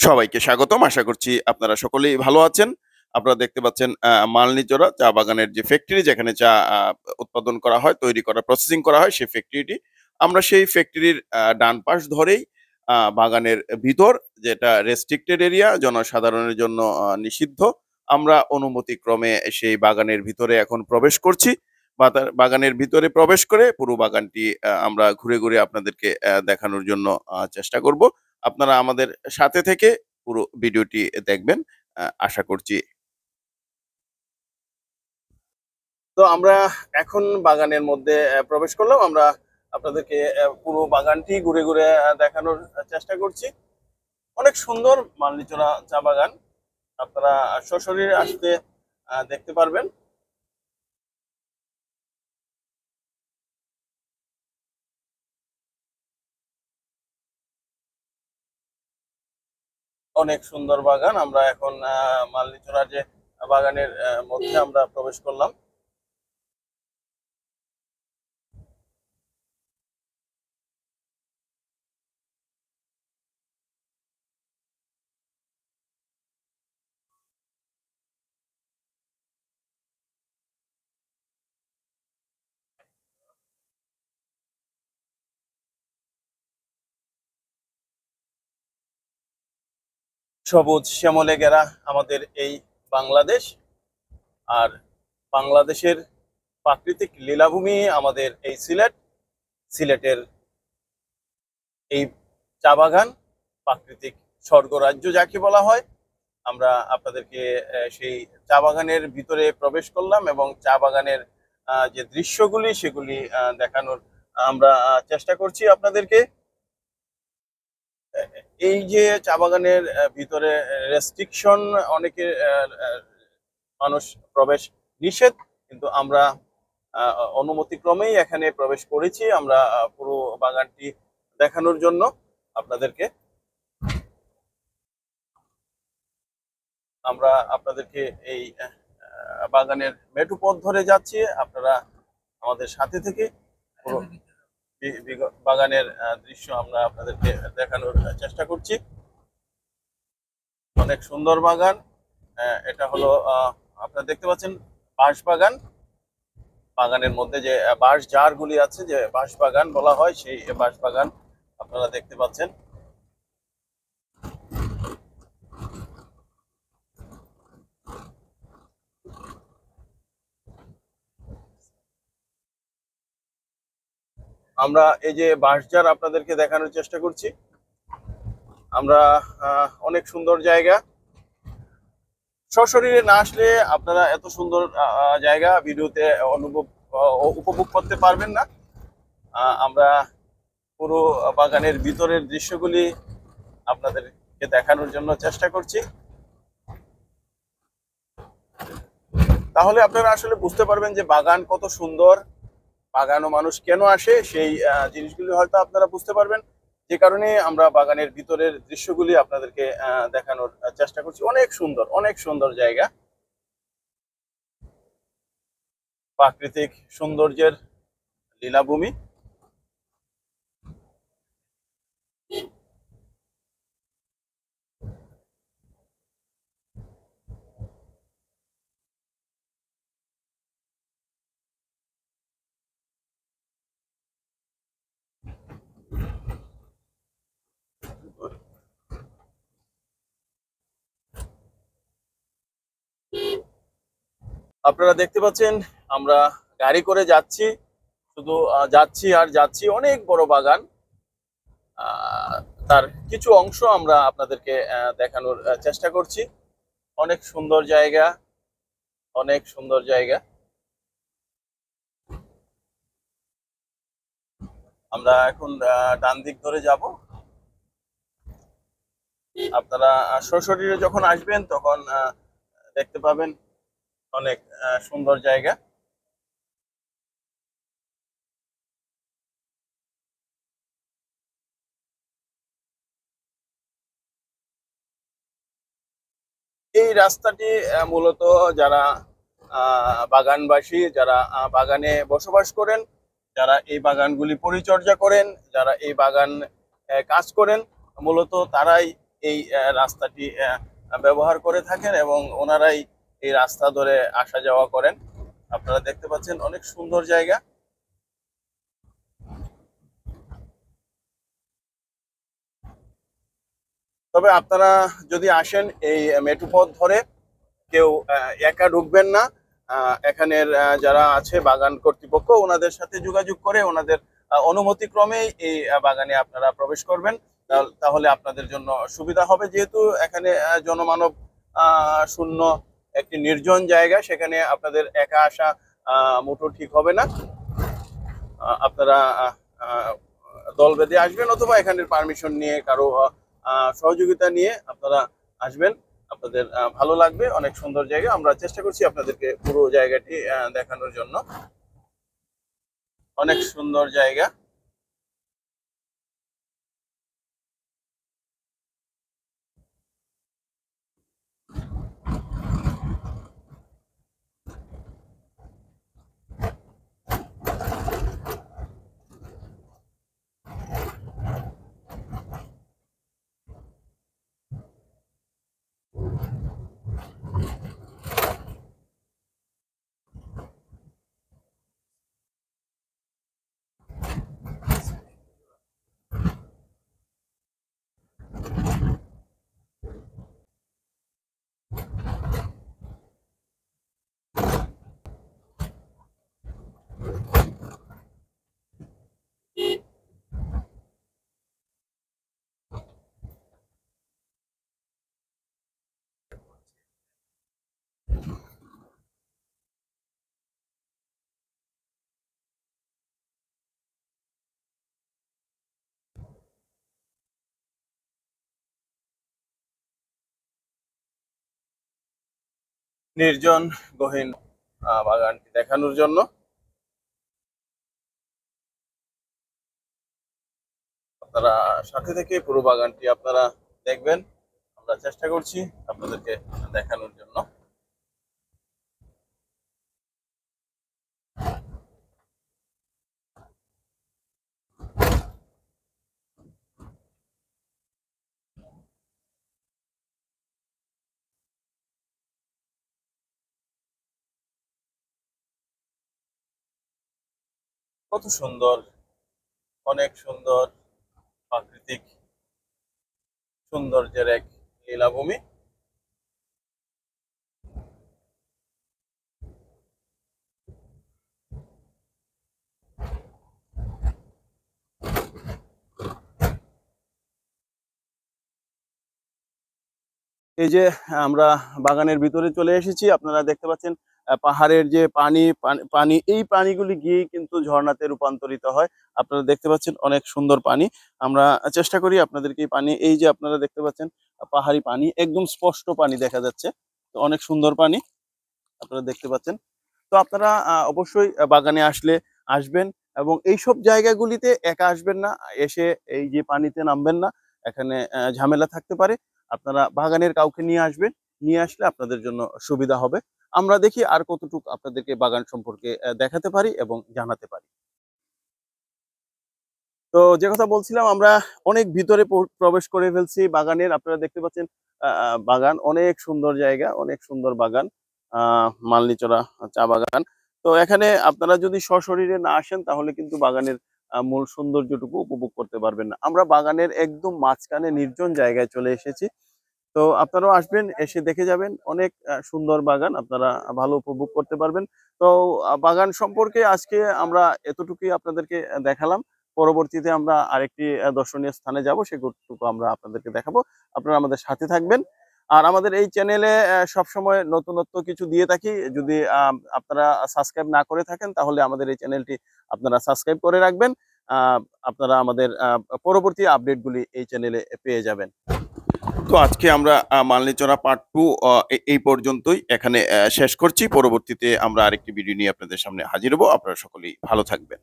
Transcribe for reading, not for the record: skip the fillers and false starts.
সবাইকে স্বাগতম। আশা করছি আপনারা সকলেই ভালো আছেন। আপনারা দেখতে পাচ্ছেন মালনীচরা চা বাগানের যে ফ্যাক্টরি যেখানে চা উৎপাদন করা হয়, তৈরি করা, প্রসেসিং করা হয় সেই ফ্যাক্টরিটি। আমরা সেই ফ্যাক্টরির ডান পাশ ধরেই বাগানের ভিতর যেটা রেস্ট্রিক্টেড এরিয়া জনসাধারণের জন্য নিষিদ্ধ। আমরা অনুমতিক্রমে সেই বাগানের ভিতরে এখন প্রবেশ করছি। বাগানের ভিতরে প্রবেশ করে পুরো বাগানটি আমরা ঘুরে, ঘুরে আপনাদেরকে দেখানোর জন্য চেষ্টা করব। আপনারা আমাদের সাথে থেকে পুরো ভিডিওটি দেখবেন আশা করছি। তো আমরা এখন বাগানের মধ্যে প্রবেশ করলাম। আমরা আপনাদেরকে পুরো বাগানটি ঘুরে ঘুরে দেখানোর চেষ্টা করছি। অনেক সুন্দর মালনীচরা চা বাগান, আপনারা সশরীরে আসতে দেখতে পারবেন। অনেক সুন্দর বাগান। আমরা এখন মালনীচরা যে বাগানের মধ্যে আমরা প্রবেশ করলাম। সবুজ শ্যামলে ঘেরা আমাদের এই বাংলাদেশ, আর বাংলাদেশের প্রাকৃতিক লীলাভূমি আমাদের এই সিলেটের এই চা বাগান, প্রাকৃতিক স্বর্গরাজ্য যাকে বলা হয়। আমরা আপনাদেরকে সেই চা বাগানের ভিতরে প্রবেশ করলাম এবং চা বাগানের যে দৃশ্যগুলি সেগুলি দেখানোর আমরা চেষ্টা করছি আপনাদেরকে। এই যে চা বাগানের ভিতরে রেস্ট্রিকশন, অনেকে মানুষ প্রবেশ নিষেধ, কিন্তু আমরা অনুমতিক্রমেই এখানে প্রবেশ করেছি। আমরা পুরো বাগানটি দেখানোর জন্য আপনাদেরকে। আমরা আপনাদেরকে এই বাগানের মেঠো পথ ধরে যাচ্ছি, আপনারা আমাদের সাথে থেকে পুরো বাগানের দৃশ্য আমরা আপনাদেরকে দেখানোর চেষ্টা করছি। অনেক সুন্দর বাগান। এটা হলো আপনারা দেখতে পাচ্ছেন বাঁশ বাগান। বাগানের মধ্যে যে বাঁশ ঝাড়গুলি আছে, যে বাঁশ বাগান বলা হয়, সেই বাঁশ বাগান আপনারা দেখতে পাচ্ছেন। আমরা এই যে বাঁশঝাড় আপনাদেরকে দেখানোর চেষ্টা করছি। আমরা অনেক সুন্দর জায়গা, সশরীরে না আসলে আপনারা এত সুন্দর জায়গা ভিডিওতে উপভোগ করতে পারবেন না। আমরা পুরো বাগানের ভিতরের দৃশ্যগুলি আপনাদেরকে দেখানোর জন্য চেষ্টা করছি, তাহলে আপনারা আসলে বুঝতে পারবেন যে বাগান কত সুন্দর, বাগান ও মানুষ কেন আসে, সেই জিনিসগুলি হয়তো আপনারা বুঝতে পারবেন। যে কারণে আমরা বাগানের ভিতরের দৃশ্যগুলি আপনাদেরকে দেখানোর চেষ্টা করছি। অনেক সুন্দর, অনেক সুন্দর জায়গা, প্রাকৃতিক সৌন্দর্যের লীলাভূমি। আপনারা দেখতে পাচ্ছেন আমরা গাড়ি করে যাচ্ছি, শুধু যাচ্ছি আর যাচ্ছি। অনেক বড় বাগান, তার কিছু অংশ আমরা আপনাদেরকে দেখানোর চেষ্টা করছি। অনেক সুন্দর জায়গা, অনেক সুন্দর জায়গা। আমরা এখন ডান দিক ধরে যাব। আপনারা সশরীরে যখন আসবেন তখন দেখতে পাবেন অনেক সুন্দর জায়গা। এই রাস্তাটি মূলত যারা বাগানবাসী, যারা বাগানে বসবাস করেন, যারা এই বাগানগুলি পরিচর্যা করেন, যারা এই বাগান কাজ করেন, মূলত তারাই এই রাস্তাটি ব্যবহার করে থাকেন এবং ওনারাই এই রাস্তা ধরে আসা যাওয়া করেন। আপনারা দেখতে পাচ্ছেন অনেক সুন্দর জায়গা। তবে আপনারা যদি আসেন এই মেঠো পথ ধরে, কেউ একা ঢুকবেন না। এখানের যারা আছে বাগান কর্তৃপক্ষ, ওনাদের সাথে যোগাযোগ করে ওনাদের অনুমতি ক্রমেই এই বাগানে আপনারা প্রবেশ করবেন। তাহলে আপনাদের জন্য সুবিধা হবে, যেহেতু এখানে জনমানব শূন্য একটি নির্জন জায়গা, সেখানে আপনাদের একা আসা মোটো ঠিক হবে না। আপনারা আহ, দল বেঁধে আসবেন অথবা এখানের পারমিশন নিয়ে কারো সহযোগিতা নিয়ে আপনারা আসবেন। আপনাদের ভালো লাগবে, অনেক সুন্দর জায়গা। আমরা চেষ্টা করছি আপনাদেরকে পুরো জায়গাটি দেখানোর জন্য। অনেক সুন্দর জায়গা। নির্জন গহীন বাগানটি দেখানোর জন্য আপনারা সাথে থেকে পুরো বাগানটি আপনারা দেখবেন। আমরা চেষ্টা করছি আপনাদেরকে দেখানোর জন্য। কত সুন্দর, অনেক সুন্দর প্রাকৃতিক সৌন্দর্যের এক লীলাভূমি। এই যে আমরা বাগানের ভিতরে চলে এসেছি, আপনারা দেখতে পাচ্ছেন পাহাড়ের যে পানি পানি এই পানিগুলি গিয়ে কিন্তু ঝর্ণাতে রূপান্তরিত হয়। আপনারা দেখতে পাচ্ছেন অনেক সুন্দর পানি। আমরা চেষ্টা করি আপনাদেরকে এই পানি, এই যে আপনারা দেখতে পাচ্ছেন পাহাড়ি পানি, একদম স্পষ্ট পানি দেখা যাচ্ছে। তো অনেক সুন্দর পানি আপনারা দেখতে পাচ্ছেন। তো আপনারা অবশ্যই বাগানে আসলে আসবেন এবং এইসব জায়গাগুলিতে একা আসবেন না, এসে এই যে পানিতে নামবেন না। এখানে ঝামেলা থাকতে পারে। আপনারা বাগানের কাউকে নিয়ে আসবেন, নিয়ে আসলে আপনাদের জন্য সুবিধা হবে। আমরা দেখি আর কতটুকু আপনাদেরকে বাগান সম্পর্কে দেখাতে পারি এবং জানাতে পারি। তো যে কথা বলছিলাম, আমরা অনেক ভিতরে প্রবেশ করে ফেলছি বাগানের। আপনারা দেখতে পাচ্ছেন বাগান অনেক সুন্দর জায়গা, অনেক সুন্দর বাগান, মালনীচরা চা বাগান। তো এখানে আপনারা যদি সশরীরে না আসেন তাহলে কিন্তু বাগানের মূল সৌন্দর্যটুকু উপভোগ করতে পারবেন না। আমরা বাগানের একদম মাঝখানে নির্জন জায়গায় চলে এসেছি। তো আপনারাও আসবেন, এসে দেখে যাবেন। অনেক সুন্দর বাগান, আপনারা ভালো উপভোগ করতে পারবেন। তো বাগান সম্পর্কে আজকে আমরা এতটুকুই আপনাদেরকে দেখালাম। পরবর্তীতে আমরা আরেকটি দর্শনীয় স্থানে যাব, সেটুকু আমরা আপনাদেরকে দেখাবো। আপনারা আমাদের সাথে থাকবেন। আর আমাদের এই চ্যানেলে সবসময় নতুনত্ব কিছু দিয়ে থাকি। যদি আপনারা সাবস্ক্রাইব না করে থাকেন তাহলে আমাদের এই চ্যানেলটি আপনারা সাবস্ক্রাইব করে রাখবেন। আহ, আপনারা আমাদের পরবর্তী আপডেটগুলি এই চ্যানেলে পেয়ে যাবেন। তো আজকে আমরা মালনীচরা পার্ট 2 এই পর্যন্তই এখানে শেষ করছি। পরবর্তীতে আমরা আরেকটি ভিডিও নিয়ে আপনাদের সামনে হাজির হব। আপনারা সকলেই ভালো থাকবেন।